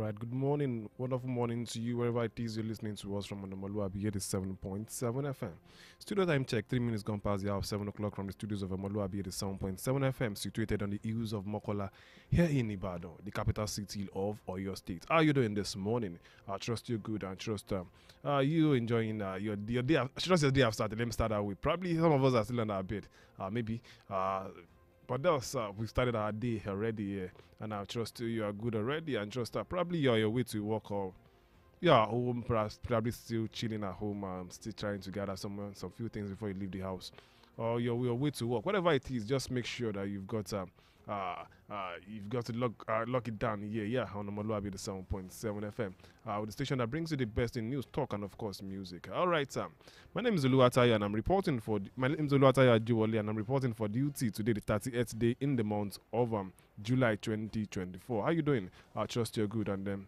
right, good morning, wonderful morning to you, wherever it is you're listening to us from omoluwabi 87.7 FM. Studio time check, 3 minutes gone past the hour of 7 o'clock from the studios of omoluwabi 87.7 FM, situated on the hills of Mokola, here in Ibadan, the capital city of Oyo State. How are you doing this morning? I trust you're good, and trust you enjoying your day. I trust your day have started. Let me start out with probably some of us are still on our bed, maybe. But that's we started our day already, and I trust you are good already, and trust probably you're on your way to work, or you're at home, perhaps probably still chilling at home, still trying to gather some few things before you leave the house, or you're on your way to work. Whatever it is, just make sure that you've got to lock it down here, on the Omoluwabi the 7.7 FM, with the station that brings you the best in news, talk, and of course music. All right, my name is Oluwataya, and I'm reporting for and I'm reporting for duty today, the 38th day in the month of July 2024. How you doing? I trust you're good, and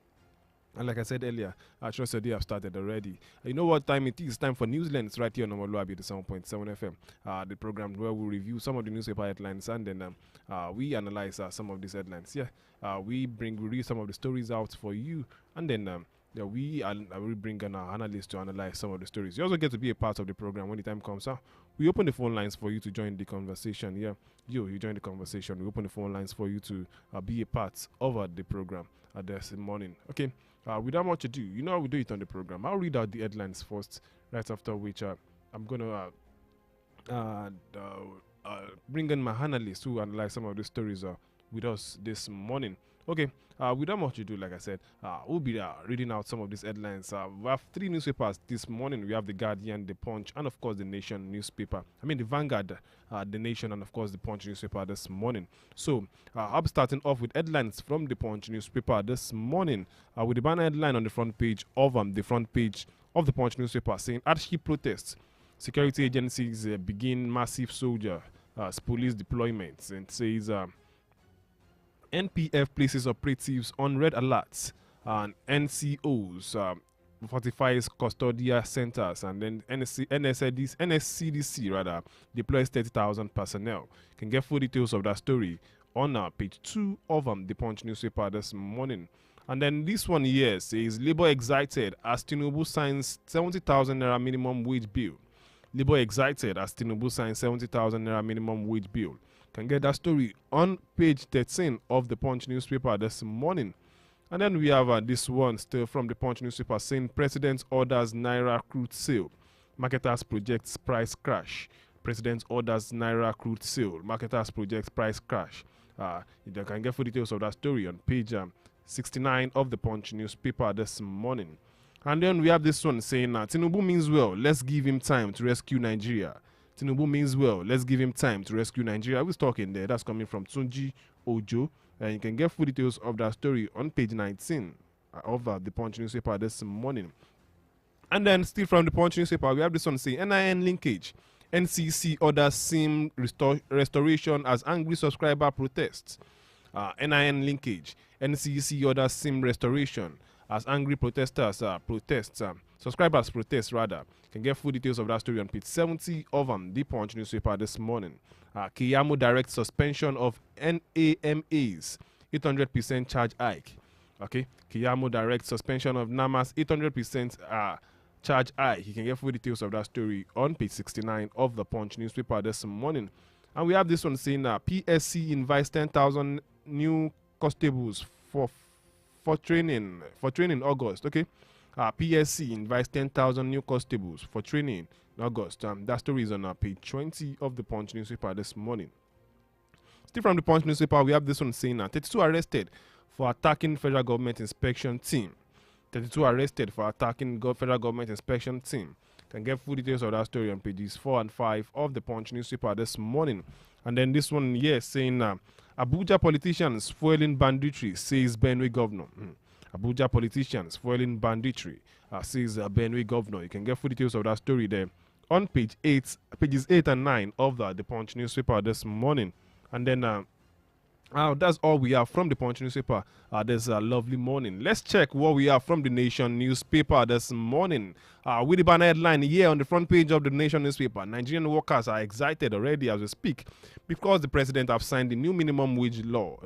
like I said earlier, I trust your day have started already. You know what time it is? Time for Newslands right here on Omoluwabi, the 7.7 FM. The program where we review some of the newspaper headlines, and then we analyze some of these headlines. We read some of the stories out for you, and then we bring an analyst to analyze some of the stories. You also get to be a part of the program when the time comes. We open the phone lines for you to join the conversation. You join the conversation. We open the phone lines for you to be a part of the program this morning. Okay. Without much ado, you know how we do it on the program. I'll read out the headlines first, right after which I'm going to bring in my analyst who analyze some of the stories with us this morning. Okay, without much ado, like I said, we'll be reading out some of these headlines. We have three newspapers this morning. We have The Guardian, The Punch, and of course The Nation newspaper. The Vanguard, The Nation, and of course The Punch newspaper this morning. So I'll be starting off with headlines from The Punch newspaper this morning, with the banner headline on the front page of the Punch newspaper saying hardship protests. Security agencies begin massive police deployments, and says NPF places operatives on red alerts, and NCOs fortifies custodial centers, and then NSCDC rather deploys 30,000 personnel. You can get full details of that story on page 2 of the Punch newspaper this morning. And then this one here says Labour excited as Tinubu signs 70,000 naira minimum wage bill. Labour excited as Tinubu signs 70,000 naira minimum wage bill. Can get that story on page 13 of the Punch newspaper this morning. And then we have this one still from the Punch newspaper saying President orders Naira crude sale. Marketers projects price crash. President orders Naira crude sale. Marketers projects price crash. You can get full details of that story on page 69 of the Punch newspaper this morning. And then we have this one saying Tinubu means well, let's give him time to rescue Nigeria. Tinubu means well, let's give him time to rescue Nigeria. I was talking there. That's coming from Tunji Ojo. And you can get full details of that story on page 19 of the Punch newspaper this morning. And then still from the Punch newspaper, we have this one saying NIN linkage. NCC orders SIM restoration as angry subscriber protests. NIN linkage. NCC orders SIM restoration as angry subscribers protest rather. You can get full details of that story on page 70 of the Punch newspaper this morning. Keyamo directs suspension of NAMA's 800% charge hike. Okay, Keyamo directs suspension of NAMA's 800% charge hike. You can get full details of that story on page 69 of the Punch newspaper this morning. And we have this one saying PSC invites 10,000 new constables for training in August. Okay, PSC invites 10,000 new constables for training in August. That story is on page 20 of the Punch newspaper this morning. Still from the Punch newspaper, we have this one saying 32 arrested for attacking federal government inspection team. 32 arrested for attacking federal government inspection team. Can get full details of that story on pages 4 and 5 of the Punch newspaper this morning. And then this one here saying Abuja politicians foiling banditry, says Benue governor. Abuja politicians foiling banditry, says Benue governor. You can get full details of that story there on pages 8 and 9 of the Punch newspaper this morning. And then that's all we have from the Punch newspaper this lovely morning. Let's check what we have from the Nation newspaper this morning. With the banner headline here on the front page of the Nation newspaper, Nigerian workers are excited already as we speak because the president have signed the new minimum wage bill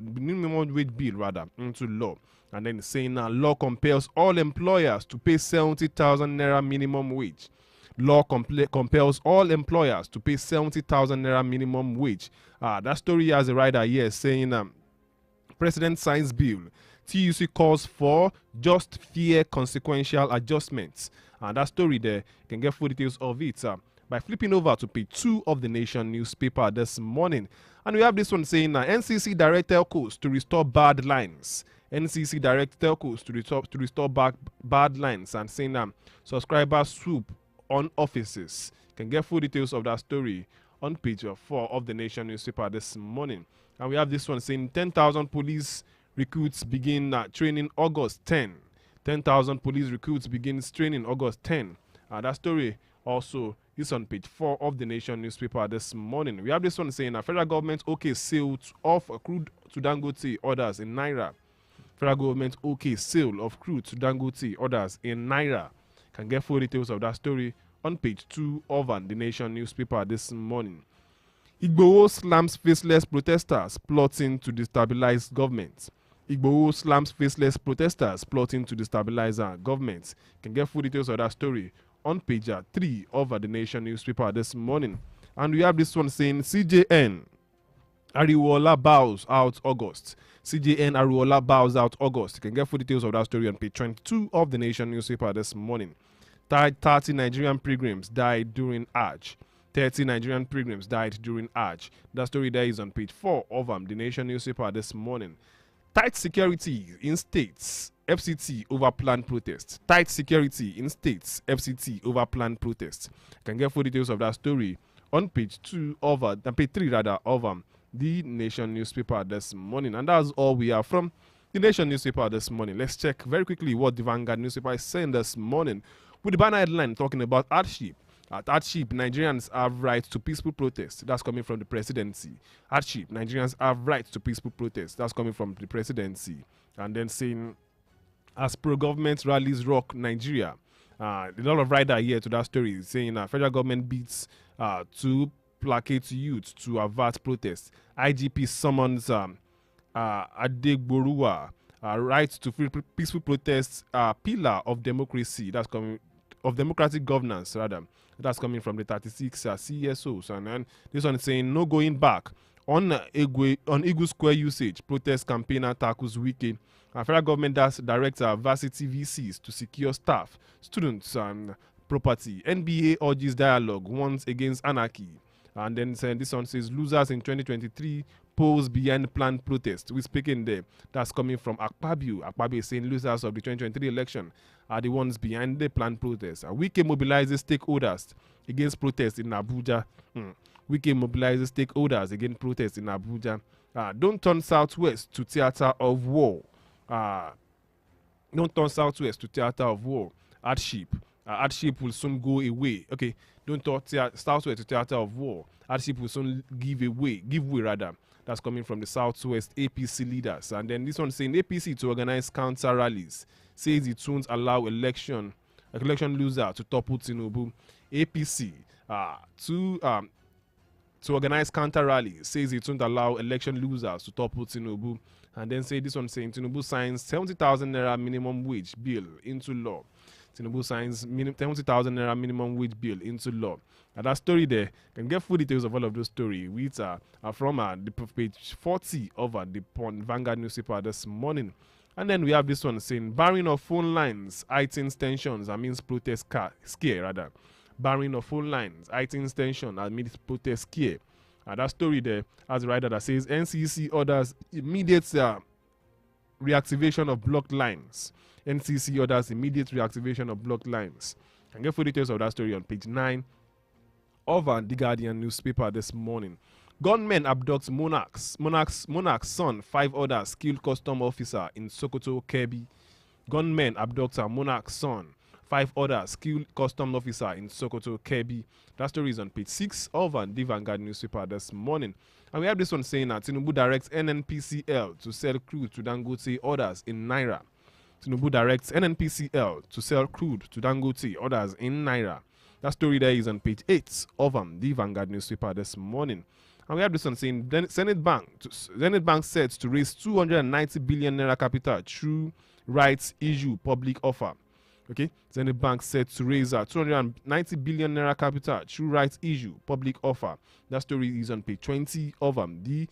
into law. And then saying law compels all employers to pay 70,000 naira minimum wage. Law compels all employers to pay 70,000 naira minimum wage. That story has a rider here saying President signs bill. TUC calls for just fair consequential adjustments. And that story there, you can get full details of it by flipping over to page 2 of the Nation newspaper this morning. And we have this one saying NCC direct telcos to restore bad lines. NCC direct telcos to restore bad lines, and saying subscribers swoop on offices. You can get full details of that story on page 4 of the Nation newspaper this morning. And we have this one saying 10,000 police recruits begin training August 10. 10,000 police recruits begins training August 10. That story also is on page 4 of the Nation newspaper this morning. We have this one saying federal government okay sale of crude to Dangote orders in Naira. Federal government okay sale of crude to Dangote orders in Naira. Can get full details of that story on page 2 of the Nation newspaper this morning. Igboho slams faceless protesters plotting to destabilize government. Igboho slams faceless protesters plotting to destabilize our government. Can get full details of that story on page 3 of the Nation newspaper this morning. And we have this one saying CJN Ariwola bows out August. CJN Ariwola bows out August. You can get full details of that story on page 22 of the Nation newspaper this morning. 30 Nigerian pilgrims died during Hajj. 30 Nigerian pilgrims died during Hajj. That story there is on page 4 of the Nation newspaper this morning. Tight security in states, FCT over planned protest. Tight security in states, FCT over planned protest. You can get full details of that story on page 2 of page 3 rather of the Nation newspaper this morning. And that's all we have from the Nation newspaper this morning. Let's check very quickly what the Vanguard newspaper is saying this morning, with the banner headline talking about hardship. At hardship, Nigerians have rights to peaceful protest. That's coming from the presidency. Hardship, Nigerians have rights to peaceful protest. That's coming from the presidency. And then saying, as pro-government rallies rock Nigeria. A lot of rider here to that story saying federal government beats to placate youth to avert protests. IGP summons Adegboruwa. Rights to free peaceful protests, pillar of democracy. That's coming of democratic governance rather. That's coming from the 36 CSOs. And then this one is saying no going back on Eagle Square usage. Protest campaigner tackles Wike. Federal government does direct varsity VCs to secure staff, students, and property. NBA urges dialogue, warns against anarchy. And then this one says losers in 2023 polls behind planned protest. We're speaking there. That's coming from Akpabio. Akpabio is saying losers of the 2023 election are the ones behind the planned protest. Wike mobilizes stakeholders against protests in Abuja. Wike mobilizes stakeholders against protests in Abuja. Don't turn southwest to theater of war. Don't turn southwest to theater of war. Hardship. Hardship will soon go away. Okay, don't turn southwest to theater of war. Hardship will soon give way rather. That's coming from the Southwest APC leaders. And then this one saying APC to organize counter rallies. Says it won't allow election loser to topple Tinubu. APC to organize counter rallies. Says it won't allow election losers to topple Tinubu. And then say this one saying Tinubu signs 70,000 naira minimum wage bill into law. Tinubu signs 70,000 naira minimum wage bill into law. And that story there, can get full details of all of those stories, which are from the page 40 of the Vanguard newspaper this morning. And then we have this one saying barring of phone lines heightens tensions amidst protest scare rather. Barring of phone lines heightens tension amidst protest scare. And that story there has a rider that says NCC orders immediate reactivation of blocked lines. NCC orders immediate reactivation of blocked lines. Can get full details of that story on page 9 of the Guardian newspaper this morning. Gunmen abduct Monarch's son, 5 others killed custom officer in Sokoto, Kebbi. Gunmen abduct Monarch's son, 5 others killed custom officer in Sokoto, Kebbi. That story is on page 6 of the Vanguard newspaper this morning. And we have this one saying that Tinubu directs NNPCL to sell crude to Dangote orders in Naira. Tinubu directs NNPCL to sell crude to Dangote orders in Naira. That story there is on page 8 of the Vanguard newspaper this morning. And we have this one saying Zenith Bank set to raise 290 billion naira capital through rights issue public offer. Okay, Zenith Bank set to raise 290 billion naira capital through rights issue public offer. That story is on page 20 of the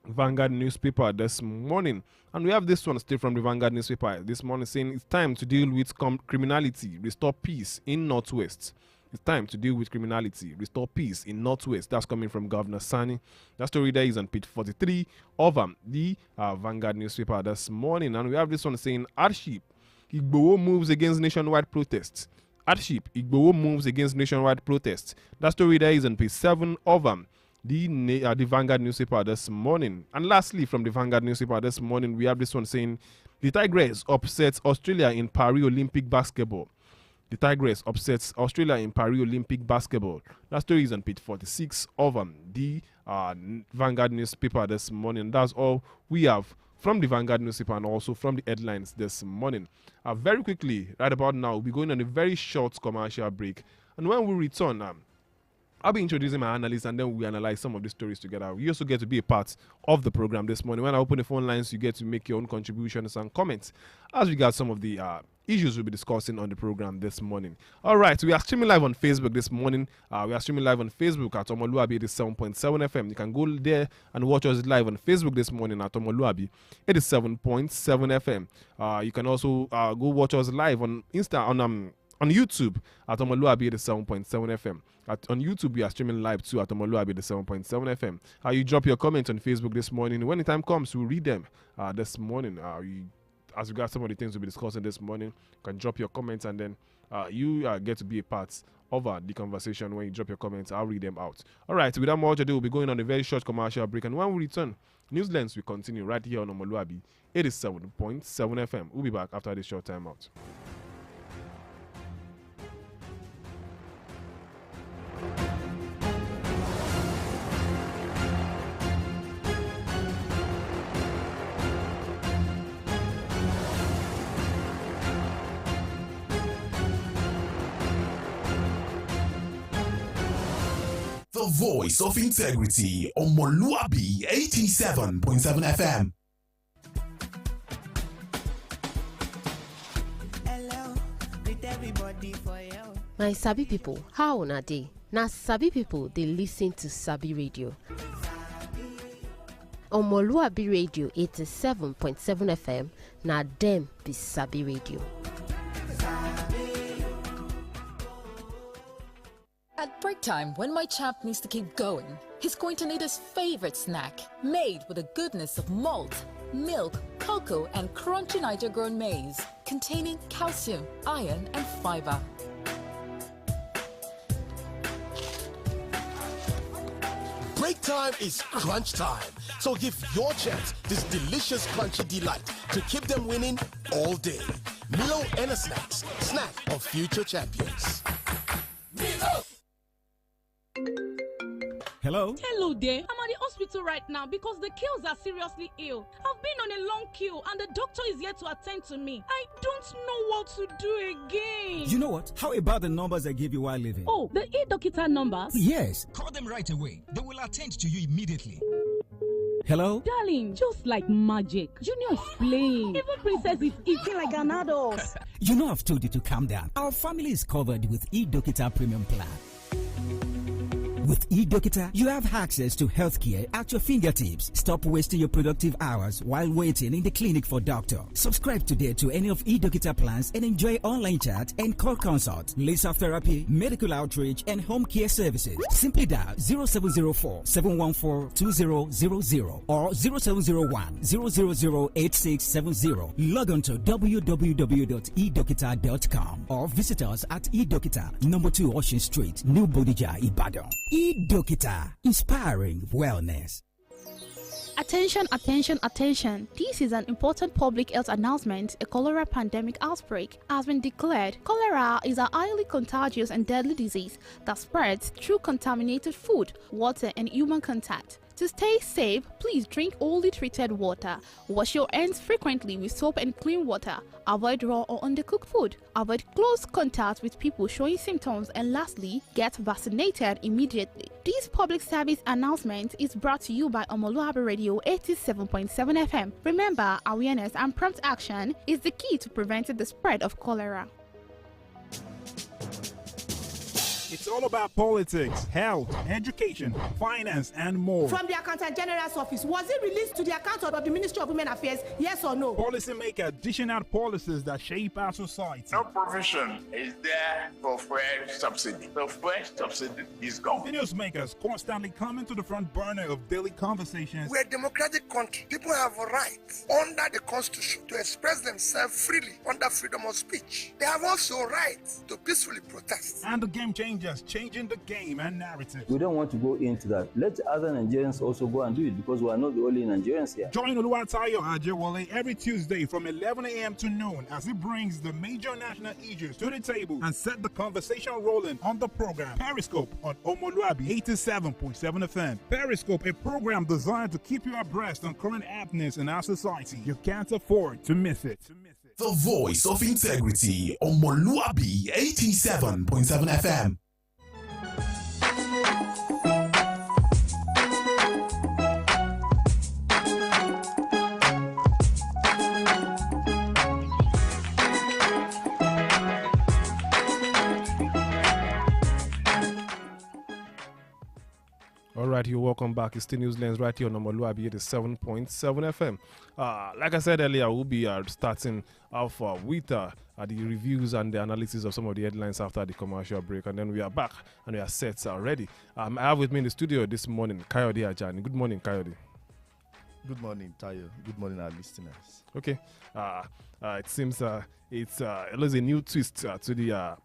Vanguard newspaper this morning. And we have this one straight from the Vanguard newspaper this morning saying it's time to deal with criminality, restore peace in Northwest. It's time to deal with criminality, restore peace in Northwest. That's coming from Governor Sani. That story there is on page 43 of the Vanguard newspaper this morning. And we have this one saying hardship, Igboho moves against nationwide protests. Hardship, Igboho moves against nationwide protests. That story there is on page 7 of the Vanguard newspaper this morning. And lastly, from the Vanguard newspaper this morning, we have this one saying the Tigress upsets Australia in Paris Olympic basketball. The Tigress upsets Australia in Paris Olympic basketball. That story is on page 46 of the Vanguard newspaper this morning. That's all we have from the Vanguard newspaper and also from the headlines this morning. Very quickly, right about now, we'll be going on a very short commercial break. And when we return, I'll be introducing my analysts and then we analyze some of the stories together. You also get to be a part of the program this morning. When I open the phone lines, you get to make your own contributions and comments as regards some of the issues we'll be discussing on the program this morning. All right, we are streaming live on Facebook this morning. We are streaming live on Facebook at omoluwabi 87.7 FM. You can go there and watch us live on Facebook this morning at omoluwabi 87.7 FM. You can also go watch us live on on YouTube at omoluwabi 87.7 FM. On YouTube, we are streaming live too at omoluwabi 87.7 FM. You drop your comments on Facebook this morning. When the time comes, we'll read them this morning. As regards some of the things we'll be discussing this morning, you can drop your comments and then you get to be a part of the conversation. When you drop your comments, I'll read them out. All right, without more ado, we'll be going on a very short commercial break. And when we return, Newslands will continue right here on omoluwabi 87.7 FM. We'll be back after this short time out. The voice of integrity, omoluwabi 87.7 FM. Hello, with everybody for you. My Sabi people, how una dey? Na Sabi people they listen to Sabi Radio. Omoluwabi Radio 87.7 FM, na dem be Sabi Radio. At break time, when my champ needs to keep going, he's going to need his favorite snack, made with the goodness of malt, milk, cocoa, and crunchy Niger-grown maize, containing calcium, iron, and fiber. Break time is crunch time, so give your champs this delicious crunchy delight to keep them winning all day. Milo and a snacks, snack of future champions. Milo! Hello? Hello there. I'm at the hospital right now because the kills are seriously ill. I've been on a long queue and the doctor is here to attend to me. I don't know what to do again. You know what? How about the numbers I gave you while leaving? Oh, the e-Dokita numbers? Yes. Call them right away. They will attend to you immediately. Hello? Darling, just like magic. Junior is playing. Even Princess is eating like an adult. You know I've told you to calm down. Our family is covered with e-Dokita Premium Plan. With eDokita, you have access to healthcare at your fingertips. Stop wasting your productive hours while waiting in the clinic for doctor. Subscribe today to any of eDokita plans and enjoy online chat and call consult, laser therapy, medical outreach, and home care services. Simply dial 0704-714-2000 or 0701-000-8670. Log on to www.edokita.com or visit us at eDokita, number 2 Ocean Street, New Bodija, Ibadan. eDokita, inspiring wellness. Attention, attention, attention. This is an important public health announcement. A cholera pandemic outbreak has been declared. Cholera is a highly contagious and deadly disease that spreads through contaminated food, water, and human contact. To stay safe, please drink only treated water. Wash your hands frequently with soap and clean water. Avoid raw or undercooked food. Avoid close contact with people showing symptoms. And lastly, get vaccinated immediately. This public service announcement is brought to you by Omoluwabi Radio 87.7 FM. Remember, awareness and prompt action is the key to preventing the spread of cholera. It's all about politics, health, education, finance, and more. From the Accountant General's office, was it released to the accountant of the Ministry of Women Affairs, yes or no? Policymakers dishing out policies that shape our society. No provision is there for fuel subsidy. The fuel subsidy is gone. The newsmakers constantly come into the front burner of daily conversations. We're a democratic country. People have rights under the Constitution to express themselves freely under freedom of speech. They have also rights to peacefully protest. And the game changers changing the game and narrative. We don't want to go into that. Let other Nigerians also go and do it because we are not the only Nigerians here. Join Oluwatayo Ajewole every Tuesday from 11 a.m. to noon as he brings the major national issues to the table and set the conversation rolling on the program Periscope on Omoluwabi 87.7 FM. Periscope, a program designed to keep you abreast on current happenings in our society. You can't afford to miss it. The voice of integrity, Omoluwabi 87.7 FM. All right, you're welcome back. It's the News Lens right here on Omoluwabi 87.7 FM. Like I said earlier, we'll be starting off with the reviews and the analysis of some of the headlines after the commercial break. And then we are back and we are set already. I have with me in the studio this morning, Kayode Ajani. Good morning, Kayode. Good morning, Tayo. Good morning, our listeners. Okay. It seems it's a new twist to the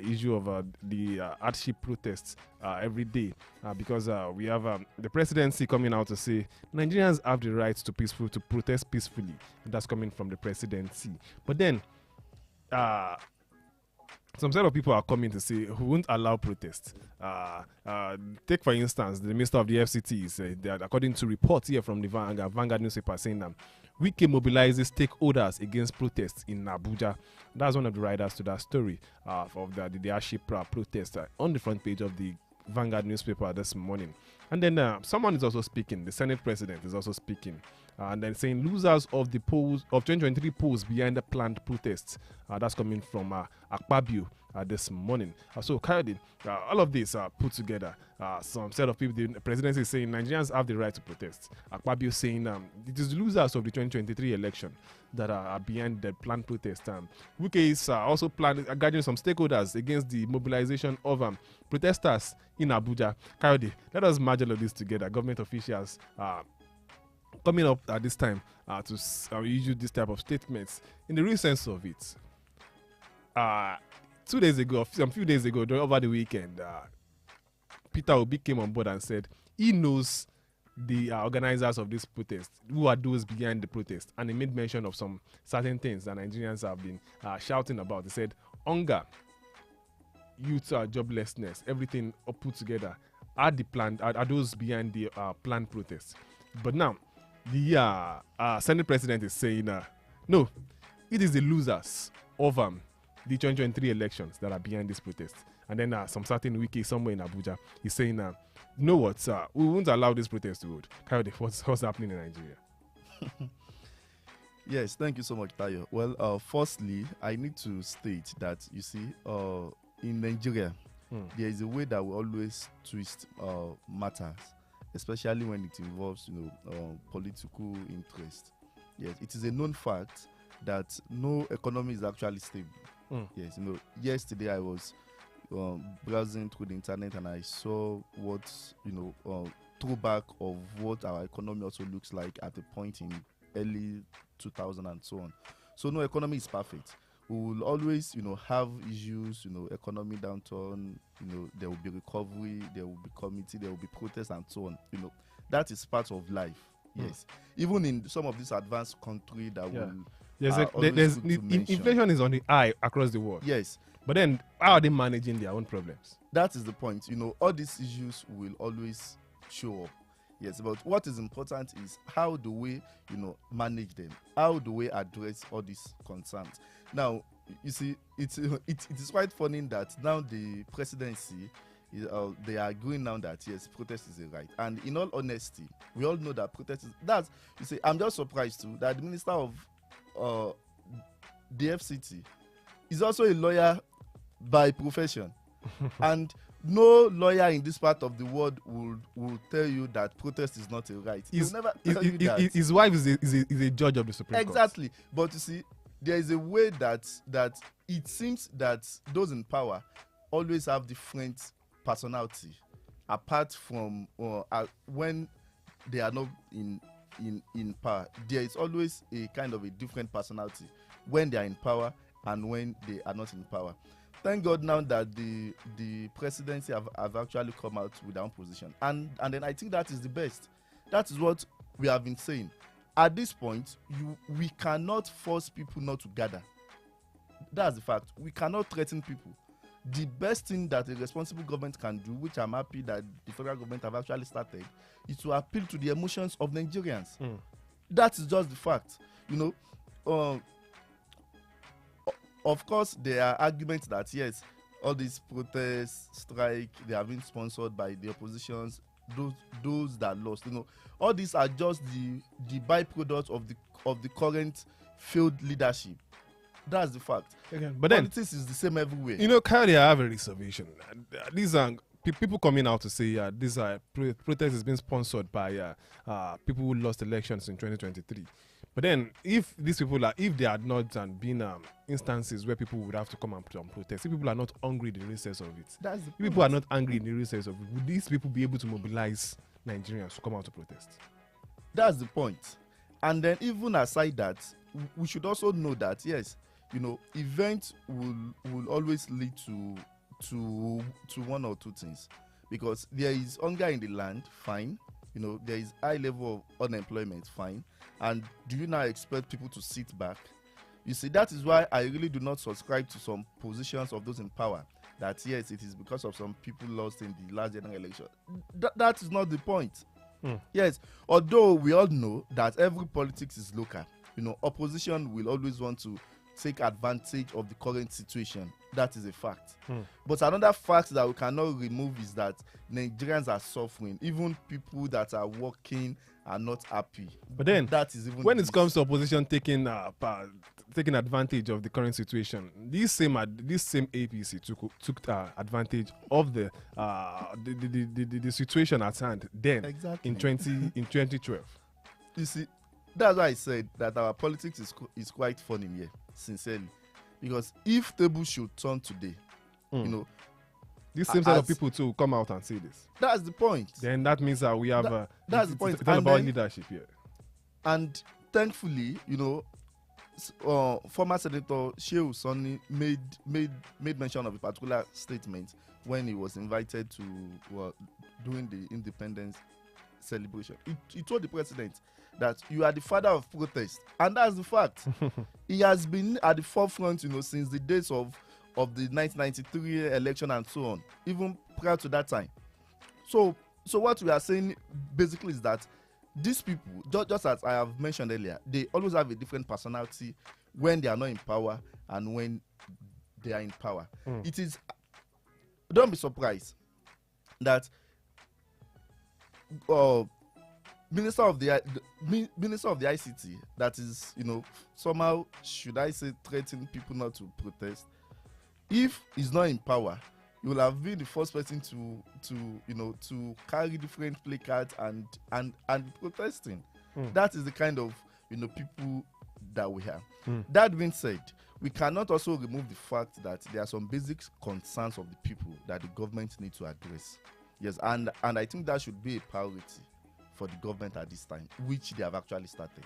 issue of the hardship protests every day because we have the presidency coming out to say Nigerians have the right to protest peacefully. And that's coming from the presidency. But then some set of people are coming to say who won't allow protests. Take for instance the minister of the FCT that according to reports here from the Vanguard newspaper saying that Wike mobilizes stakeholders against protests in Abuja. That's one of the writers to that story of the hardship protest on the front page of the Vanguard newspaper this morning. And then someone is also speaking. The Senate president is also speaking. And then saying losers of the polls of 2023 polls behind the planned protests. That's coming from Akpabio this morning. So, Kayode, all of this put together. Some set of people, the presidency is saying Nigerians have the right to protest. Akpabio saying it is the losers of the 2023 election that are behind the planned protest. Wike is also guiding some stakeholders against the mobilization of protesters in Abuja. Kayode, let us merge all of this together. Government officials coming up at this time to issue this type of statements. In the real sense of it, 2 days ago, some few days ago, over the weekend, Peter Obi came on board and said he knows the organizers of this protest, who are those behind the protest, and he made mention of some certain things that Nigerians have been shouting about. He said hunger, youth joblessness, everything put together are those behind the planned protests. But now the Senate president is saying no, it is the losers of the 2023 elections that are behind this protest. And then some certain wiki somewhere in Abuja is saying, you know what, we won't allow this protest to hold. Kayode, what's happening in Nigeria? Yes, thank you so much, Tayo. Well, firstly, I need to state that, you see, in Nigeria, there is a way that we always twist matters, especially when it involves, political interest. Yes, it is a known fact that no economy is actually stable. Yes, yesterday I was browsing through the internet and I saw what, throwback of what our economy also looks like at a point in early 2000 and so on. So no economy is perfect. We will always, have issues, economy downturn, there will be recovery, there will be committee, there will be protests and so on. That is part of life. Yes. Even in some of these advanced countries that will... inflation is on the high across the world. Yes. But then, how are they managing their own problems? That is the point. All these issues will always show up. Yes, but what is important is how do we, manage them? How do we address all these concerns? Now, you see, it is quite funny that now the presidency, they are agreeing now that yes, protest is a right. And in all honesty, we all know that protest is you see, I'm just surprised too that the minister of the FCT is also a lawyer by profession. And no lawyer in this part of the world will tell you that protest is not a right. He'll never tell you that. His wife is a judge of the Supreme Court. Exactly. But you see, there is a way that it seems that those in power always have different personality apart from when they are not in power. There is always a kind of a different personality when they are in power and when they are not in power. Thank God now that the presidency have actually come out with their own position. And then I think that is the best. That is what we have been saying. At this point, we cannot force people not to gather. That's the fact. We cannot threaten people. The best thing that a responsible government can do, which I'm happy that the federal government have actually started, is to appeal to the emotions of Nigerians. That is just the fact. Of course, there are arguments that yes, all these protests, strike, they have been sponsored by the oppositions, those that lost. All these are just the byproduct of the current failed leadership. That's the fact. Okay, but politics is the same everywhere. Currently, I have a reservation. These are people coming out to say these are protest is being sponsored by people who lost elections in 2023. But then, if these people if there had not been instances where people would have to come and protest, if people are not hungry in the recess of it, if people are not angry in the recess of it, would these people be able to mobilize Nigerians to come out to protest? That's the point. And then, even aside that, we should also know that yes, events will always lead to one or two things, because there is hunger in the land, fine. There is high level of unemployment, fine. And do you now expect people to sit back? You see, that is why I really do not subscribe to some positions of those in power that yes, it is because of some people lost in the last general election. That is not the point. Yes, although we all know that every politics is local. Opposition will always want to take advantage of the current situation. That is a fact. But another fact that we cannot remove is that Nigerians are suffering. Even people that are working are not happy. But then, that is even when it comes to opposition taking advantage of the current situation, this same APC took advantage of the situation at hand then. Exactly. in 2012. You see, that's why I said that our politics is quite funny here, sincerely. Because if tables should turn today, this same set of people to come out and say this. That's the point. Then that means that we have that's the point. It's all about leadership here. And thankfully, former Senator Shehu Sani made mention of a particular statement when he was invited to doing the independence celebration. He told the president that you are the father of protest, and that's the fact. He has been at the forefront, since the days of the 1993 election and so on, even prior to that time. So what we are saying basically is that these people, just as I have mentioned earlier, they always have a different personality when they are not in power and when they are in power. It is, don't be surprised that Minister of the ICT, that is, somehow, should I say, threatening people not to protest. If he's not in power, he will have been the first person to carry different placards and protesting. That is the kind of people that we have. That being said, we cannot also remove the fact that there are some basic concerns of the people that the government needs to address. Yes, and I think that should be a priority for the government at this time, which they have actually started.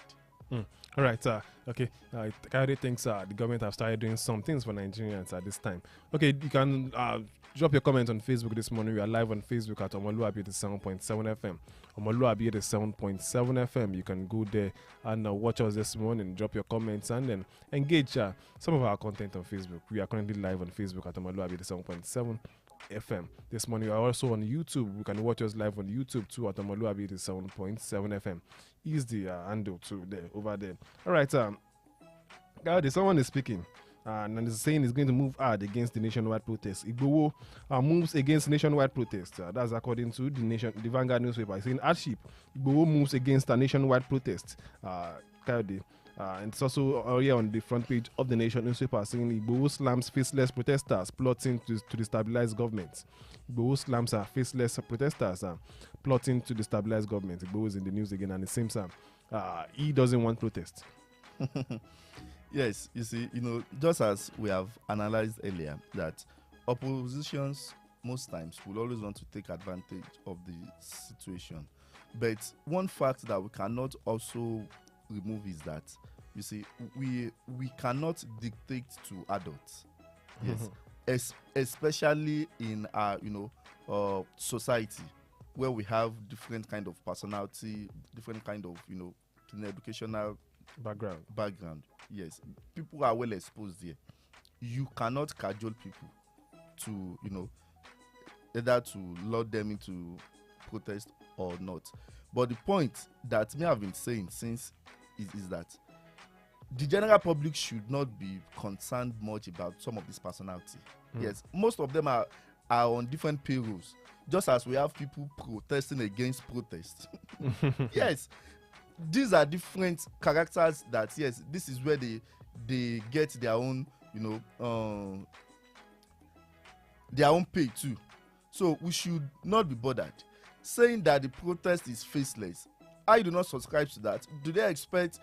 All right, okay. Kayode thinks the government have started doing some things for Nigerians at this time. Okay, you can drop your comment on Facebook this morning. We are live on Facebook at Omoluwabi 87.7 FM. Omoluwabi 87.7 FM. You can go there and watch us this morning, drop your comments, and then engage some of our content on Facebook. We are currently live on Facebook at Omoluwabi 87.7 FM. This morning, we are also on YouTube. You can watch us live on YouTube too at omoluwabi 87.7 FM. Is the handle too there over there. All right, God, someone is speaking. And is saying he's going to move hard against the nationwide protest. Igboho moves against nationwide protest. That's according to the Vanguard newspaper. He's saying hardship. Igboho moves against a nationwide protest. And it's also here on the front page of the Nation newspaper saying Igboho slams faceless protesters plotting to destabilize government. Igboho slams are faceless protesters plotting to destabilize government. Igboho is in the news again, and it seems he doesn't want protest. Yes, you see, just as we have analyzed earlier, that oppositions most times will always want to take advantage of the situation. But one fact that we cannot also remove is that, you see, we cannot dictate to adults. Yes, especially in our, society, where we have different kind of personality, different kind of, educational background. Yes, people are well exposed here. You cannot cajole people to, either to lure them into protest or not. But the point that me have been saying since is that the general public should not be concerned much about some of this personality. Yes, most of them are on different payrolls, just as we have people protesting against protest. Yes, these are different characters that, yes, this is where they get their own, their own pay too. So we should not be bothered. Saying that the protest is faceless, I do not subscribe to that. Do they expect,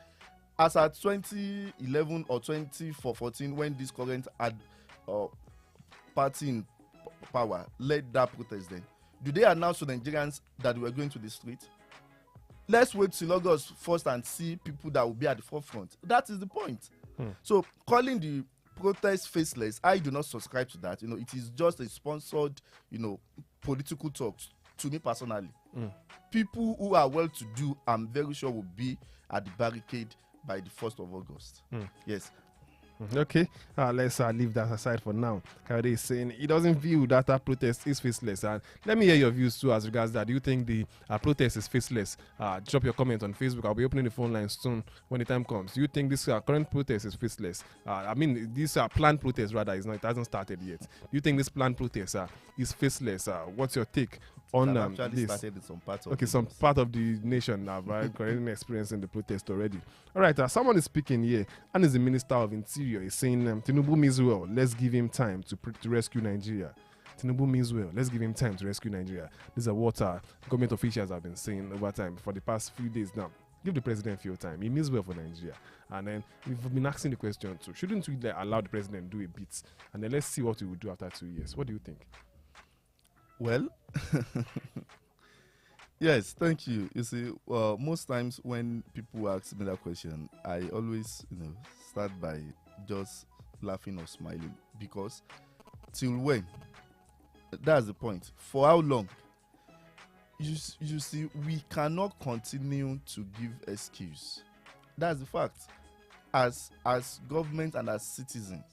as at 2011 or 2014, when this current party in power led that protest, then do they announce to Nigerians that we are going to the street? Let's wait till August first and see people that will be at the forefront. That is the point. So calling the protest faceless, I do not subscribe to that. It is just a sponsored, political talk. To me personally, people who are well to do, I'm very sure will be at the barricade by the 1st of August. Yes. Okay, let's leave that aside for now. Kayode is saying he doesn't view that protest is faceless. And let me hear your views too as regards that. Do you think the protest is faceless? Drop your comment on Facebook. I'll be opening the phone lines soon when the time comes. Do you think this current protest is faceless? This planned protest rather is not. It hasn't started yet. Do you think this planned protest is faceless? What's your take on this? Started in some part of some part of the nation have currently experiencing the protest already. All right, someone is speaking here, and is the Minister of Interior. Is saying Tinubu means well. Let's give him time to rescue Nigeria. Tinubu means well. Let's give him time to rescue Nigeria. These are what government officials have been saying over time for the past few days now. Give the president few time. He means well for Nigeria. And then we've been asking the question too. Shouldn't we allow the president do a bit? And then let's see what he will do after 2 years. What do you think? Well, yes, thank you. You see, most times when people ask me that question, I always, start by just laughing or smiling, because till when? That's the point. For how long? You see, we cannot continue to give excuse. That's the fact. As government and as citizens,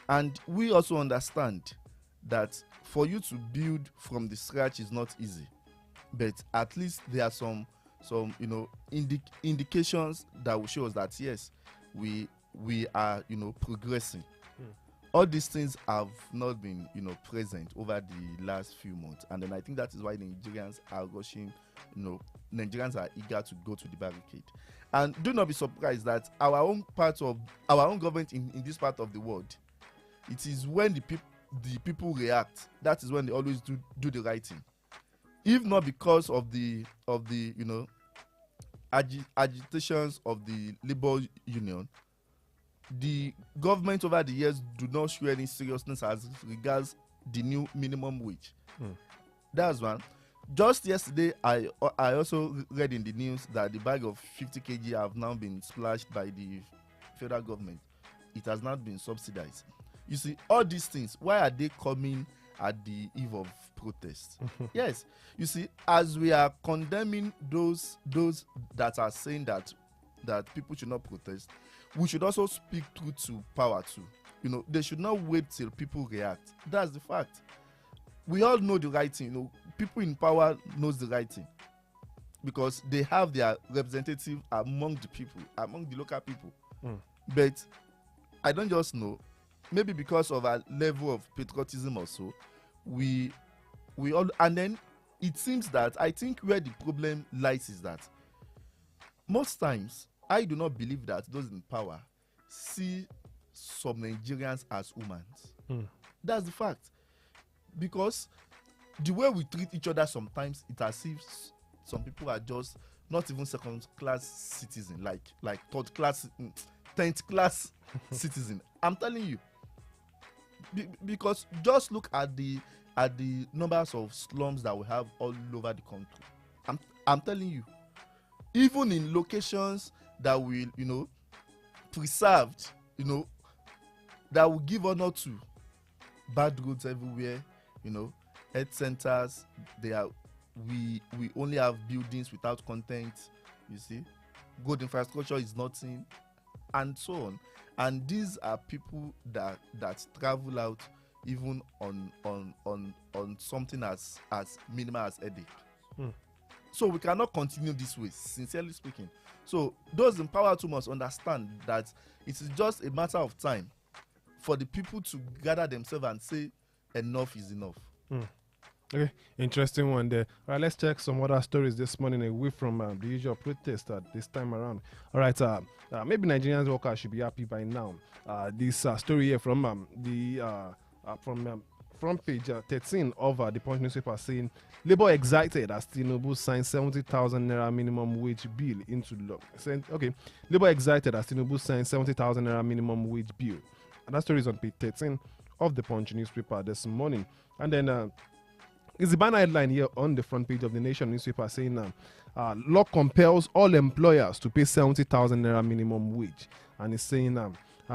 and we also understand that for you to build from the scratch is not easy, but at least there are some indications that will show us that yes, we are progressing. All these things have not been present over the last few months, and then I think that is why Nigerians are rushing. Nigerians are eager to go to the barricade, and do not be surprised that our own government in this part of the world, it is when the people react, that is when they always do the right thing. If not because of the agitations of the labor union, the government over the years do not show any seriousness as regards the new minimum wage. That's one. Just yesterday, I also read in the news that the bag of 50 kg have now been splashed by the federal government. It has not been subsidized. You see, all these things, why are they coming at the eve of protest? Yes, you see, as we are condemning those that are saying that people should not protest, we should also speak truth to power too. They should not wait till people react. That's the fact. we all know the right thing. People in power knows the right thing because they have their representative among the people, among the local people. But I don't just know, maybe because of our level of patriotism or so, we all, and then it seems that I think where the problem lies is that most times I do not believe that those in power see some Nigerians as humans. That's the fact. Because the way we treat each other sometimes, it as if some people are just not even second class citizen, like third class, 10th class citizen. I'm telling you. Because just look at the numbers of slums that we have all over the country. I'm telling you. Even in locations that will, preserved, that will give honor to, bad roads everywhere, health centers, we only have buildings without content, you see. Good infrastructure is nothing, and so on. And these are people that travel out even on something as minimal as headache. So we cannot continue this way, sincerely speaking. So those in power too must understand that it is just a matter of time for the people to gather themselves and say enough is enough. Okay, interesting one there. All right, let's check some other stories this morning away from the usual protest this time around. All right, maybe Nigerian workers should be happy by now. This story here from front page 13 of the Punch newspaper saying Labour excited as Tinubu signed 70,000 naira minimum wage bill into law. Okay, Labour excited as Tinubu signed 70,000 naira minimum wage bill. And that story is on page 13 of the Punch newspaper this morning. And then is the banner headline here on the front page of the Nation newspaper saying law compels all employers to pay 70,000 naira minimum wage. And it's saying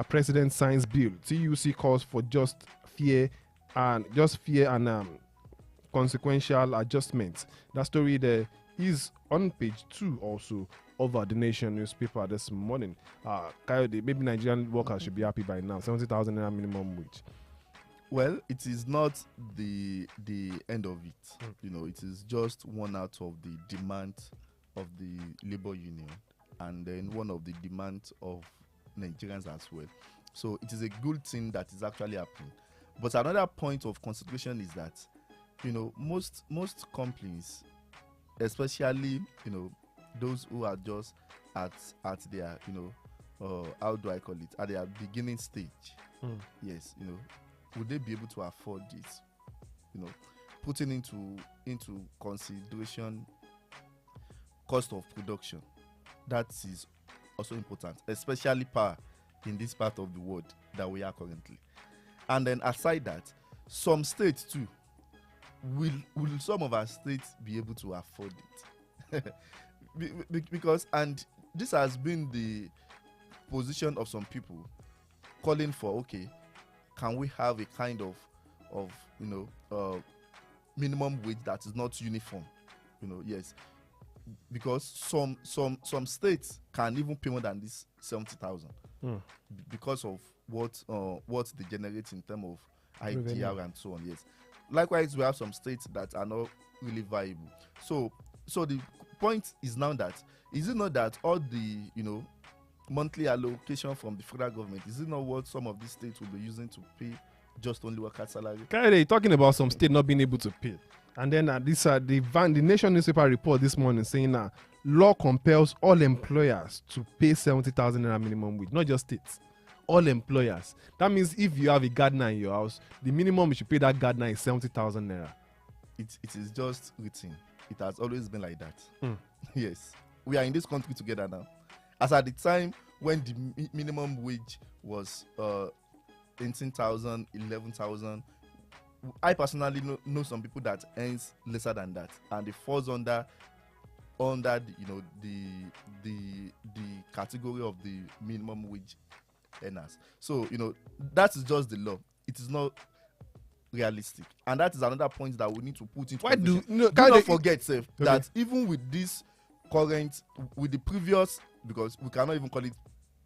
President signs bill. TUC calls for just fear and consequential adjustments. That story there is on page 2 also of the Nation newspaper this morning. Coyote, maybe Nigerian workers should be happy by now. 70,000 naira minimum wage. Well, it is not the end of it. It is just one out of the demands of the labor union, and then one of the demands of Nigerians as well. So it is a good thing that is actually happening. But another point of consideration is that, most companies, especially, those who are just at their, how do I call it, at their beginning stage. Yes, would they be able to afford this? Putting into consideration cost of production. That is also important, especially power in this part of the world that we are currently. And then aside that, some states too, will some of our states be able to afford it? Because, and this has been the position of some people calling for, okay, can we have a kind of minimum wage that is not uniform? Yes, because some states can even pay more than this 70,000 because of what they generate in terms of ITR and so on. Yes, likewise we have some states that are not really viable. So the point is now that, is it not that all the monthly allocation from the federal government, is it not what some of these states will be using to pay just only worker salary? You're talking about some state not being able to pay. And then the Nation newspaper report this morning saying law compels all employers to pay 70,000 naira minimum wage, not just states, all employers. That means if you have a gardener in your house, the minimum you should pay that gardener is 70,000 naira. It is just written. It has always been like that. Yes, we are in this country together now. As at the time when the minimum wage was 18,000, 11,000, I personally know some people that earns lesser than that, and it falls under the category of the minimum wage earners. So that is just the law. It is not realistic, and that is another point that we need to put into. Do not forget, that even with this current, with the previous, because we cannot even call it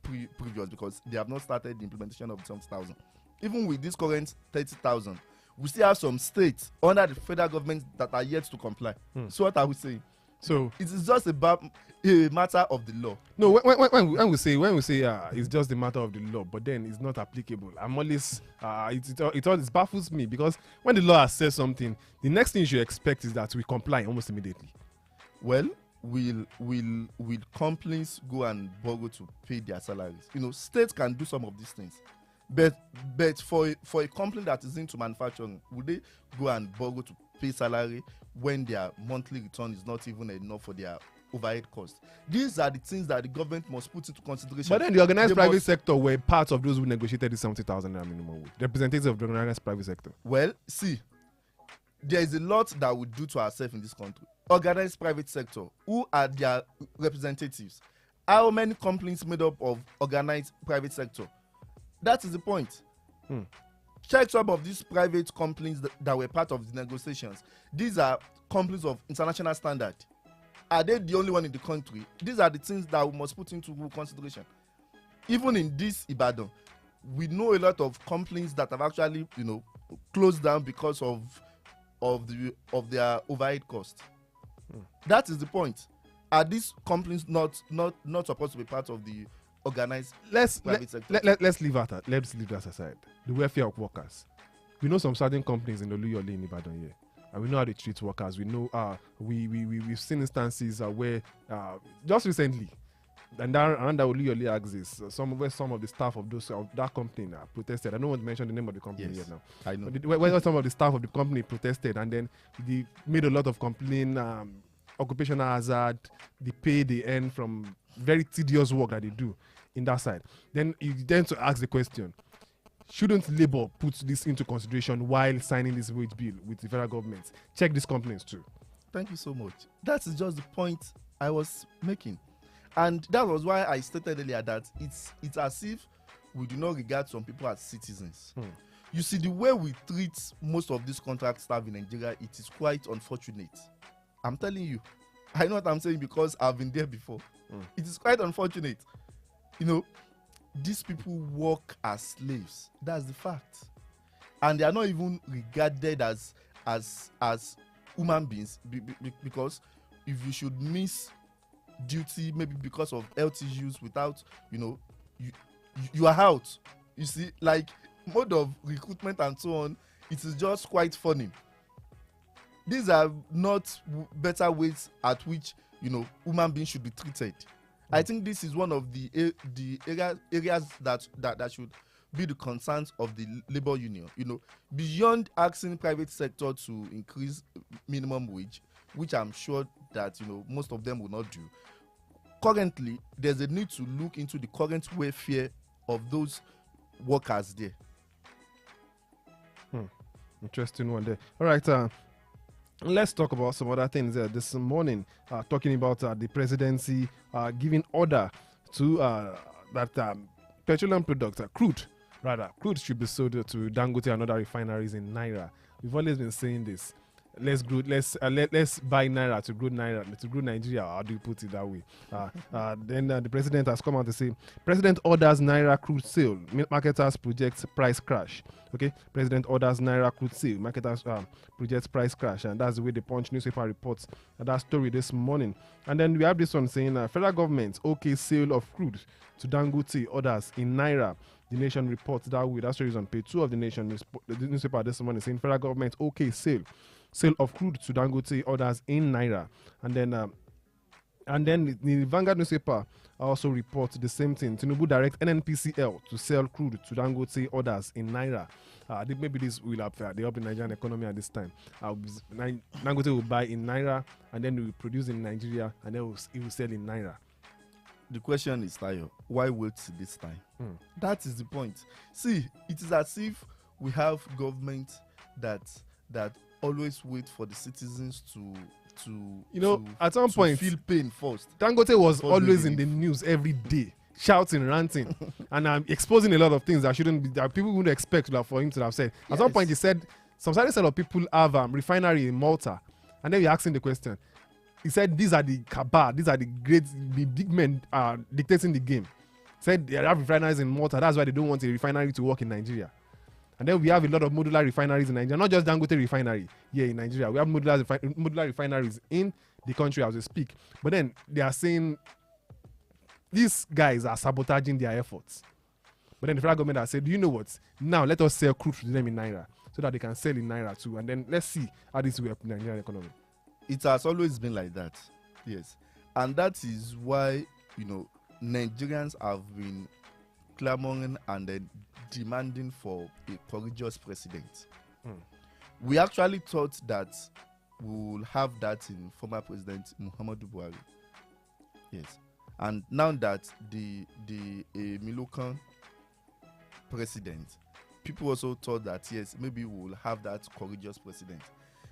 previous because they have not started the implementation of 70,000. Even with this current 30,000, we still have some states under the federal government that are yet to comply. So what are we saying? So it is just about a matter of the law. No, when we say it's just a matter of the law, but then it's not applicable. I'm always it always baffles me, because when the law has said something, the next thing you should expect is that we comply almost immediately. Well, will companies go and borrow to pay their salaries? You know, states can do some of these things, but for a company that is into manufacturing, would they go and borrow to pay salary when their monthly return is not even enough for their overhead cost? These are the things that the government must put into consideration. But then the organized private sector were part of those who negotiated the 70,000 minimum wage. Representatives of the organized private sector. Well, see, there is a lot that we do to ourselves in this country. Organized private sector, who are their representatives? How many companies made up of organized private sector? That is the point. Check some of these private companies that were part of the negotiations. These are companies of international standard. Are they the only one in the country? These are the things that we must put into consideration. Even in this Ibadan, we know a lot of companies that have actually, closed down because of their overhead cost. That is the point. Are these companies not supposed to be part of the organized private sector? Let's leave that aside. The welfare of workers. We know some certain companies in Oluyole in Ibadan here, and we know how they treat workers. We know we've seen instances where just recently, and around the Oluyole axis, some of the staff of that company protested. I don't want to mention the name of the company yet now. I know. Where some of the staff of the company protested, and then they made a lot of complaint, occupational hazard, the pay they earn from very tedious work that they do in that side. Then you tend to ask the question, shouldn't Labour put this into consideration while signing this wage bill with the federal government? Check these complaints too. Thank you so much. That is just the point I was making. And that was why I stated earlier that it's as if we do not regard some people as citizens. You see, the way we treat most of these contract staff in Nigeria, it is quite unfortunate. I'm telling you. I know what I'm saying because I've been there before. It is quite unfortunate. These people work as slaves. That's the fact. And they are not even regarded as human beings because if you should miss duty maybe because of health issues without you are out. You see, like mode of recruitment and so on, it is just quite funny. These are not better ways at which human beings should be treated. I think this is one of the areas that should be the concerns of the labor union. Beyond asking private sector to increase minimum wage, which I'm sure that most of them will not do. Currently, there's a need to look into the current welfare of those workers there. Interesting one there. All right, let's talk about some other things this morning. Talking about the presidency giving order to that petroleum product, crude should be sold to Dangote and other refineries in Naira. We've always been saying this. Let's buy Naira to grow Nigeria. How do you put it that way? Then the president has come out to say, President orders Naira crude sale. Marketers project price crash. Okay, President orders Naira crude sale. Marketers project price crash, and that's the way the Punch newspaper reports that story this morning. And then we have this one saying, federal government sale of crude to Dangote orders in Naira. The Nation reports that way. That story is on page 2 of the Nation newspaper this morning, saying federal government sale of crude to Dangote orders in Naira. And then the Vanguard newspaper also reports the same thing. Tinubu directs NNPCL to sell crude to Dangote orders in Naira. I think maybe this will help the Nigerian economy at this time. Dangote will buy in Naira, and then will produce in Nigeria, and then it will sell in Naira. The question is, Tayo, why wait this time? That is the point. See, it is as if we have government that always wait for the citizens at some point feel pain first. Dangote was always in the news every day, shouting, ranting, and exposing a lot of things that people wouldn't expect for him to have said. At some point, he said some certain set of people have refinery in Malta, and then you're asking the question. He said these are the cabal, these are the big men dictating the game. Said they have refineries in Malta, that's why they don't want a refinery to work in Nigeria. And then we have a lot of modular refineries in Nigeria, not just Dangote refinery here in Nigeria. We have modular refineries in the country as we speak. But then they are saying these guys are sabotaging their efforts. But then the federal government has said, you know what? Now let us sell crude to them in Naira so that they can sell in Naira too. And then let's see how this will help the Nigerian economy. It has always been like that. Yes. And that is why, Nigerians have been clamoring and then demanding for a courageous president. We actually thought that we will have that in former President Muhammadu Buhari. Yes. And now that the Milokan president, people also thought that, yes, maybe we will have that courageous president.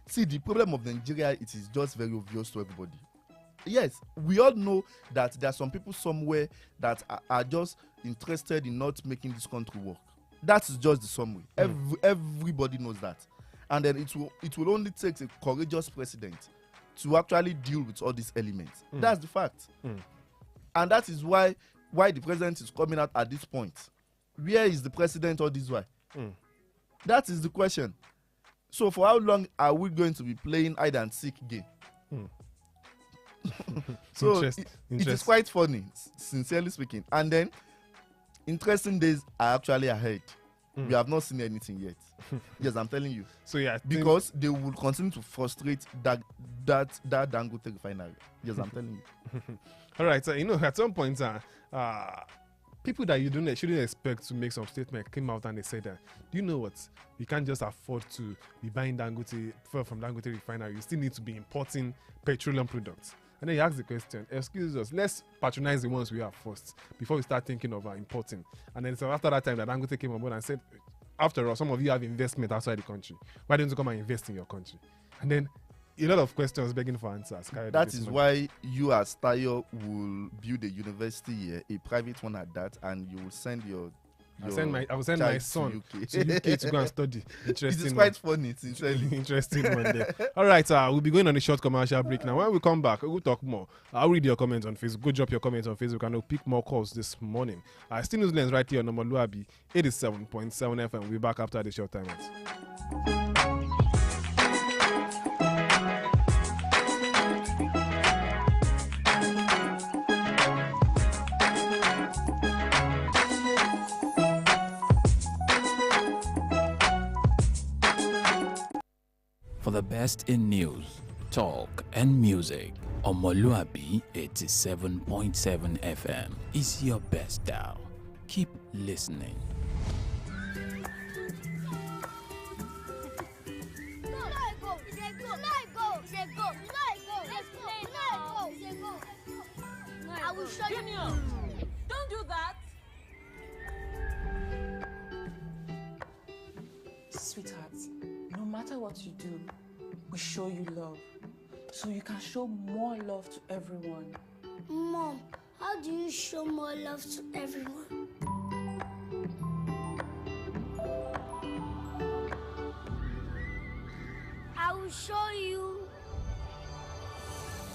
See, the problem of Nigeria, it is just very obvious to everybody. Yes, we all know that there are some people somewhere that are just interested in not making this country work. That is just the summary. Everybody knows that. And then it will only take a courageous president to actually deal with all these elements. That's the fact. And that is why the president is coming out at this point. Where is the president all this while? That is the question. So for how long are we going to be playing hide and seek game? So it is quite funny, sincerely speaking. And then interesting days are actually ahead. We have not seen anything yet. Yes, I'm telling you. So yeah, because they will continue to frustrate that Dangote refinery. Yes, I'm telling you. All right, so at some point, people that you shouldn't expect to make some statement came out and they said that, do you know what? You can't just afford to be buying Dangote from Dangote refinery. You still need to be importing petroleum products. And then you ask the question, excuse us, let's patronize the ones we have first before we start thinking of importing. And then so after that time, that Dangote came on board and said, after all, some of you have investment outside the country. Why don't you come and invest in your country? And then a lot of questions begging for answers. That is why you as Tayo will build a university here, a private one at that, and you will send I will send my son to UK to go and study. Interesting. It is quite funny. It's interesting one there. All right, we'll be going on a short commercial break now. When we come back, we'll talk more. I'll read your comments on Facebook. Go drop your comments on Facebook and we'll pick more calls this morning. Still News Lens right here on omoluwabi 87.7 FM. We'll be back after the short time out. For the best in news, talk, and music, Omoluwabi 87.7 FM is your best dial. Keep listening. I will show you. Don't do that. Sweetheart, no matter what you do, we show you love. So you can show more love to everyone. Mom, how do you show more love to everyone? I will show you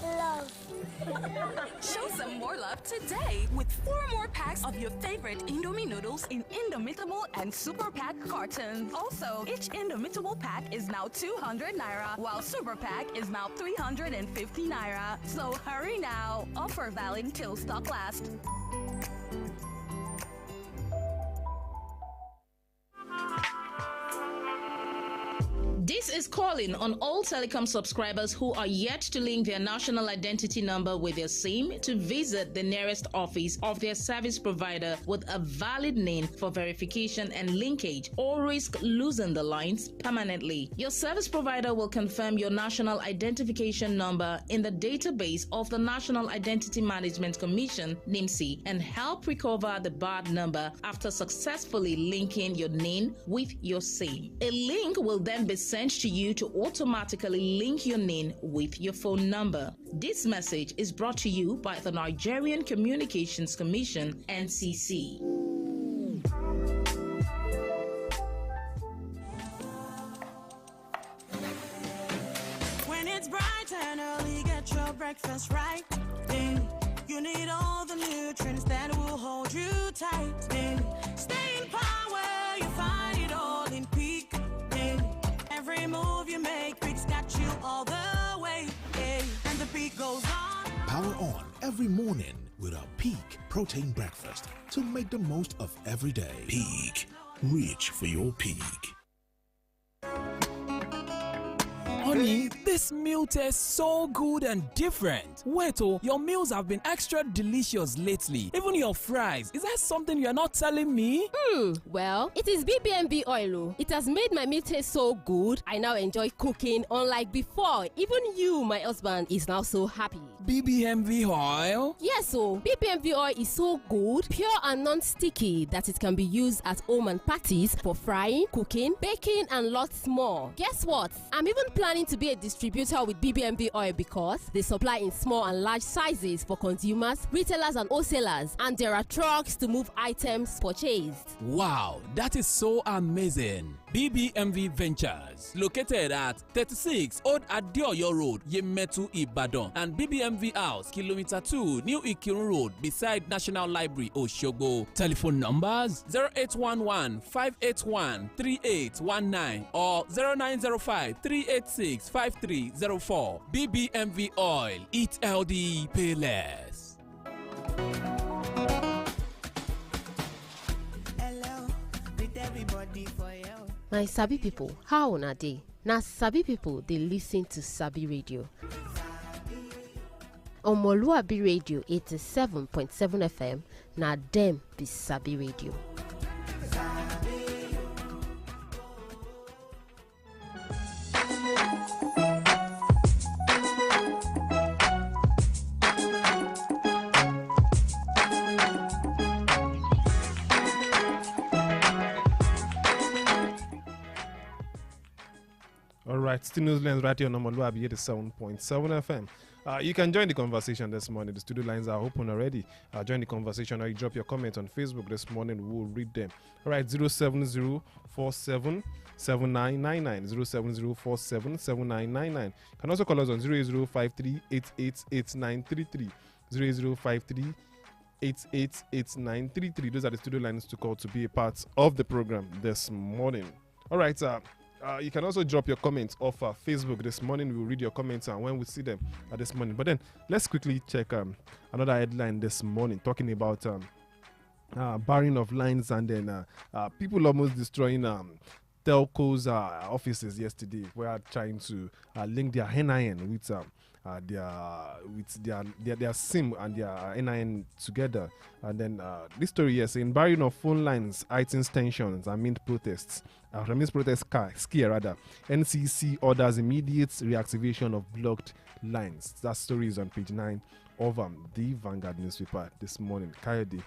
love. Show some more love today with 4 more packs of your favorite Indomie noodles in Indomitable and Super Pack cartons. Also, each Indomitable pack is now 200 Naira, while Super Pack is now 350 Naira. So hurry now. Offer valid till stock lasts. This is calling on all telecom subscribers who are yet to link their national identity number with their SIM to visit the nearest office of their service provider with a valid name for verification and linkage, or risk losing the lines permanently. Your service provider will confirm your national identification number in the database of the National Identity Management Commission, NIMC, and help recover the bad number after successfully linking your name with your SIM. A link will then be sent to you to automatically link your NIN with your phone number. This message is brought to you by the Nigerian Communications Commission, NCC. When it's bright and early, get your breakfast right. You need all the nutrients that will hold you tight. Stay in power, you find it all in Power on every morning with our Peak Protein Breakfast to make the most of every day. Peak. Reach for your peak. Honey, this meal tastes so good and different. Wait, your meals have been extra delicious lately. Even your fries. Is that something you are not telling me? Well, it is BBMB oil. It has made my meal taste so good. I now enjoy cooking unlike before. Even you, my husband, is now so happy. BBMV oil? Yes, BBMV oil is so good, pure and non-sticky that it can be used at home and parties for frying, cooking, baking, and lots more. Guess what? I'm even planning to be a distributor with BBMV oil because they supply in small and large sizes for consumers, retailers, and wholesalers, and there are trucks to move items purchased. Wow, that is so amazing. BBMV Ventures, located at 36 Old Adioyo Road, Yemetu, Ibadan, and BBMV House, Kilometer 2, New Ikirun Road, beside National Library, Oshogbo. Telephone numbers 0811-581-3819 or 0905-386-5304. BBMV Oil, eat healthy, pay less. My Sabi people, how una dey? Na Sabi people dey listen to Sabi Radio. Omoluwabi Radio 87.7 FM, na dem be Sabi Radio. Alright, still Newslands right here on Omoluwabi 87.7 FM. You can join the conversation this morning. The studio lines are open already. Join the conversation or you drop your comment on Facebook this morning. We'll read them. Alright, 070477999 070477999. Can also call us on 08053888933 08053888933. Those are the studio lines to call to be a part of the program this morning. Alright, you can also drop your comments off Facebook this morning. We'll read your comments and when we see them this morning. But then let's quickly check another headline this morning talking about barring of lines and then people almost destroying telcos offices yesterday. We are trying to link their NIN with their SIM and their NIN together. And then this story here saying barring of phone lines heightens tensions amid protests. Rather. NCC orders immediate reactivation of blocked lines. That story is on page 9 of the Vanguard newspaper this morning. Kayode,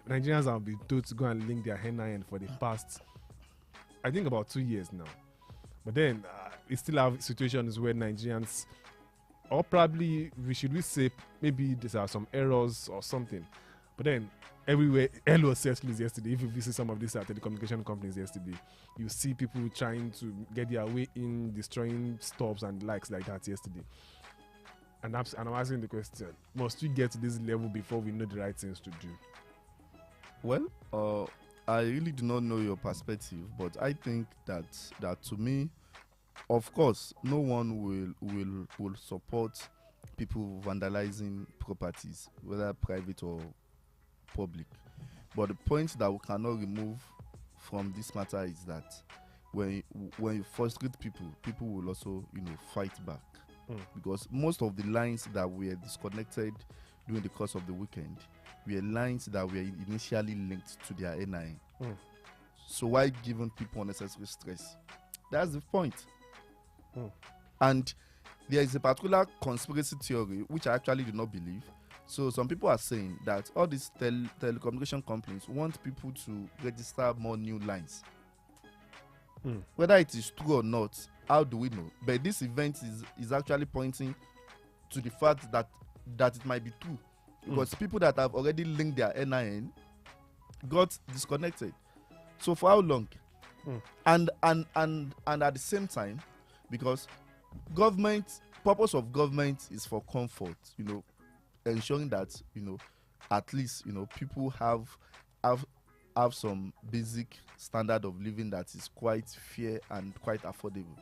Nigerians have been told to go and link their NIN for the past, I think, about 2 years now. But then we still have situations where Nigerians, or probably we say maybe there are some errors or something. But then everywhere, hello settled yesterday. If you visit some of these telecommunication companies yesterday, you see people trying to get their way in, destroying stops and likes like that yesterday. And I'm asking the question: must we get to this level before we know the right things to do? Well, I really do not know your perspective, but I think that to me, of course, no one will support people vandalizing properties, whether private or public. But the point that we cannot remove from this matter is that when you frustrate people will also fight back. Because most of the lines that were disconnected during the course of the weekend were lines that were initially linked to their NIN. So why giving people unnecessary stress? That's the point. And there is a particular conspiracy theory which I actually do not believe. So some people are saying that all these telecommunication companies want people to register more new lines. Whether it is true or not, how do we know? But this event is actually pointing to the fact that it might be true. Because people that have already linked their NIN got disconnected. So for how long? And at the same time, because purpose of government is for comfort, ensuring that at least people have some basic standard of living that is quite fair and quite affordable.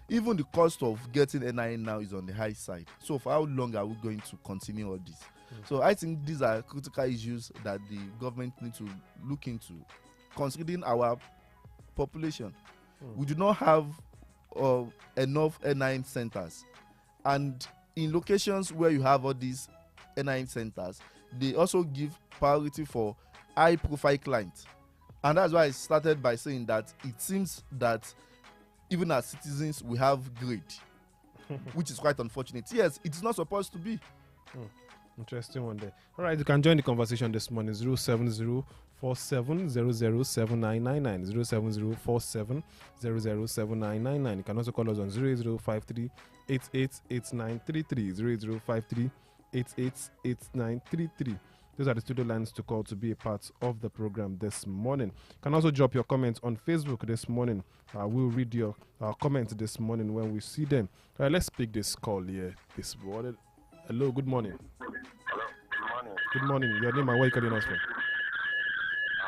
even the cost of getting NIN now is on the high side. So for how long are we going to continue all this? So I think these are critical issues that the government need to look into, considering our population. We do not have enough NIN centers, and in locations where you have all these NIN centers, they also give priority for high profile clients. And that's why I started by saying that it seems that even as citizens we have grade, which is quite unfortunate. Yes, it is not supposed to be. Interesting one there. All right, you can join the conversation this morning. 07047007999, 07047007999. You can also call us on 08053888933, 08053888933. Those are the studio lines to call to be a part of the program this morning. You can also drop your comments on Facebook this morning. We'll read your comments this morning when we see them. All right, let's pick this call here this morning. Hello, good morning. Hello, good morning. Good morning. Your name and where you calling us from?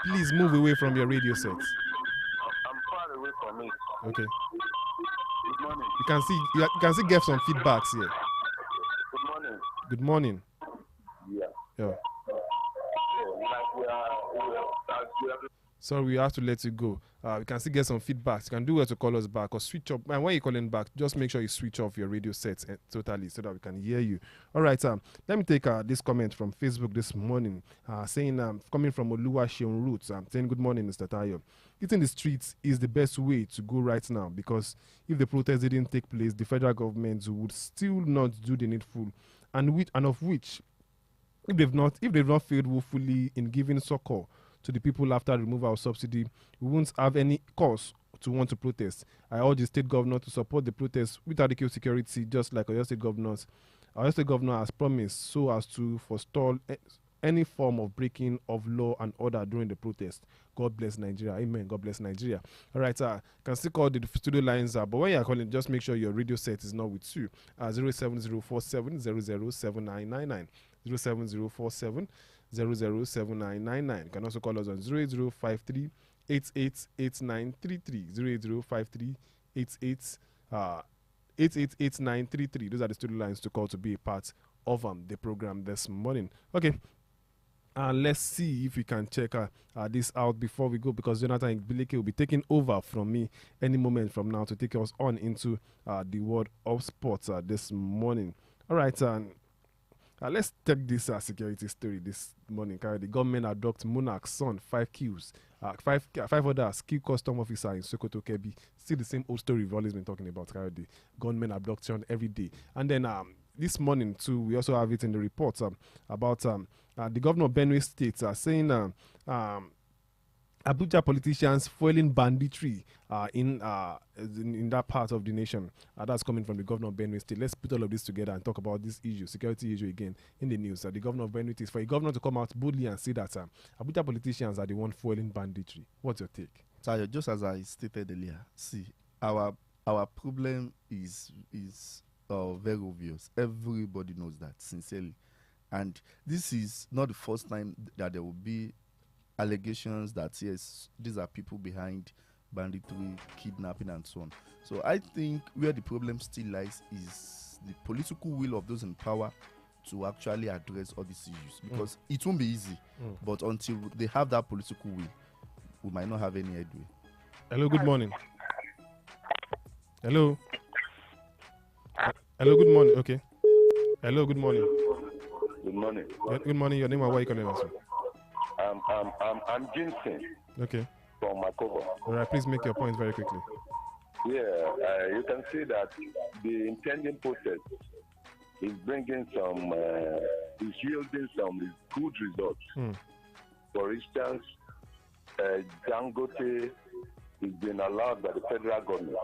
Please move away from your radio set. I'm far away from it. Okay. Good morning. You can see get some feedbacks here. Good morning. Good morning. Yeah. Yeah. Like we are Sorry, we have to let you go. We can still get some feedback. You can do well to call us back or switch up. And when you're calling back, just make sure you switch off your radio sets totally so that we can hear you. All right, let me take this comment from Facebook this morning, saying, coming from omoluwabi Roots, saying, good morning, Mr. Tayo. Eating the streets is the best way to go right now, because if the protest didn't take place, the federal government would still not do the needful, and of which, if they've not failed woefully in giving succor to the people after removal of subsidy, we won't have any cause to want to protest. I urge the state governor to support the protest with adequate security, just like our state governors. Our state governor has promised, so as to forestall any form of breaking of law and order during the protest. God bless Nigeria. Amen. God bless Nigeria. All right, can still call the studio lines, but when you're calling, just make sure your radio set is not with you. 07047007999, 07047 007999. You can also call us on 08053 888933, 888933. Those are the studio lines to call to be a part of the program this morning. Okay. Let's see if we can check this out before we go, because Jonathan Bileke will be taking over from me any moment from now to take us on into the world of sports this morning. All right, let's take this security story this morning. The government abduct Monarch's son, 5 kills. Five others kill custom officer in Sokoto Kebbi. Still the same old story we've always been talking about. The gunmen abduction every day. And then this morning too, we also have it in the reports about the governor of Benue State saying Abuja politicians foiling banditry in that part of the nation. That's coming from the governor of Benue State. Let's put all of this together and talk about this issue, security issue again in the news. The governor of Benue State, for a governor to come out boldly and say that Abuja politicians are the one foiling banditry. What's your take? So just as I stated earlier, see, our problem is very obvious. Everybody knows that, sincerely. And this is not the first time that there will be allegations that, yes, these are people behind banditry, kidnapping, and so on. So I think where the problem still lies is the political will of those in power to actually address all these issues, because it won't be easy. But until they have that political will, we might not have any headway. Hello, good morning. Hello. Hello, good morning. Okay. Hello, good morning. Good morning. Good morning. Your name and why you calling us? I'm Jensen. Okay. From Makobo. All right, please make your point very quickly. Yeah, you can see that the intending protest is bringing some, is yielding some good results. For instance, Dangote is being allowed by the federal government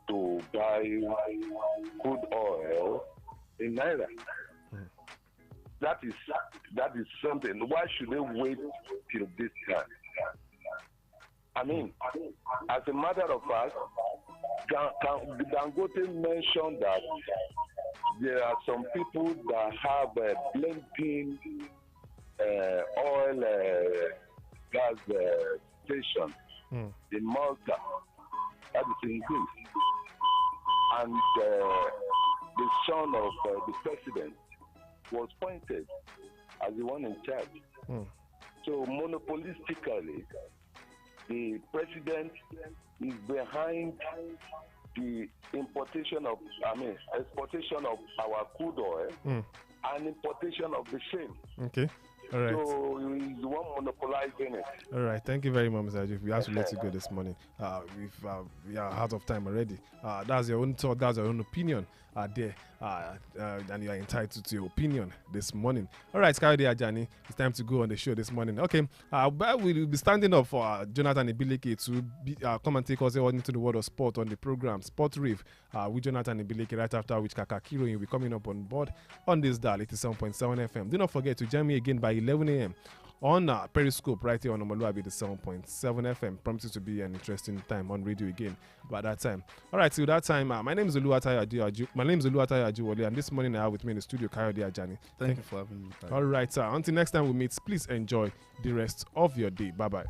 to buy crude oil in Naira. That is something. Why should they wait till this time? I mean, as a matter of fact, Dangote mentioned that there are some people that have a blending oil gas station in Malta. That is in Greece. And the son of the president was appointed as the one in charge. So monopolistically, the president is behind the exportation of our crude oil and importation of the same. Okay. All right. So he's the one monopolizing it. All right. Thank you very much, Mr. Ajif. We have to let you go this morning. We are out of time already. That's your own thought. That's your own opinion. There. And you are entitled to your opinion this morning. All right, Kayode Ajani, it's time to go on the show this morning. Okay. But we'll be standing up for Jonathan Ibileke to come and take us all into the world of sport on the program Sport Reef with Jonathan Ibileke, right after which Kakakiro will be coming up on board on this dial 87.7 FM. Do not forget to join me again by 11 a.m. on Periscope right here on omoluwabi the 7.7 FM. Promises to be an interesting time on radio again by that time. All right, till that time, my name is Oluwatayo Ajiwole, and this morning I have with me in the studio Kayode Ajani. Thank you for having me. All right, sir. Until next time we meet, please enjoy the rest of your day. Bye-bye.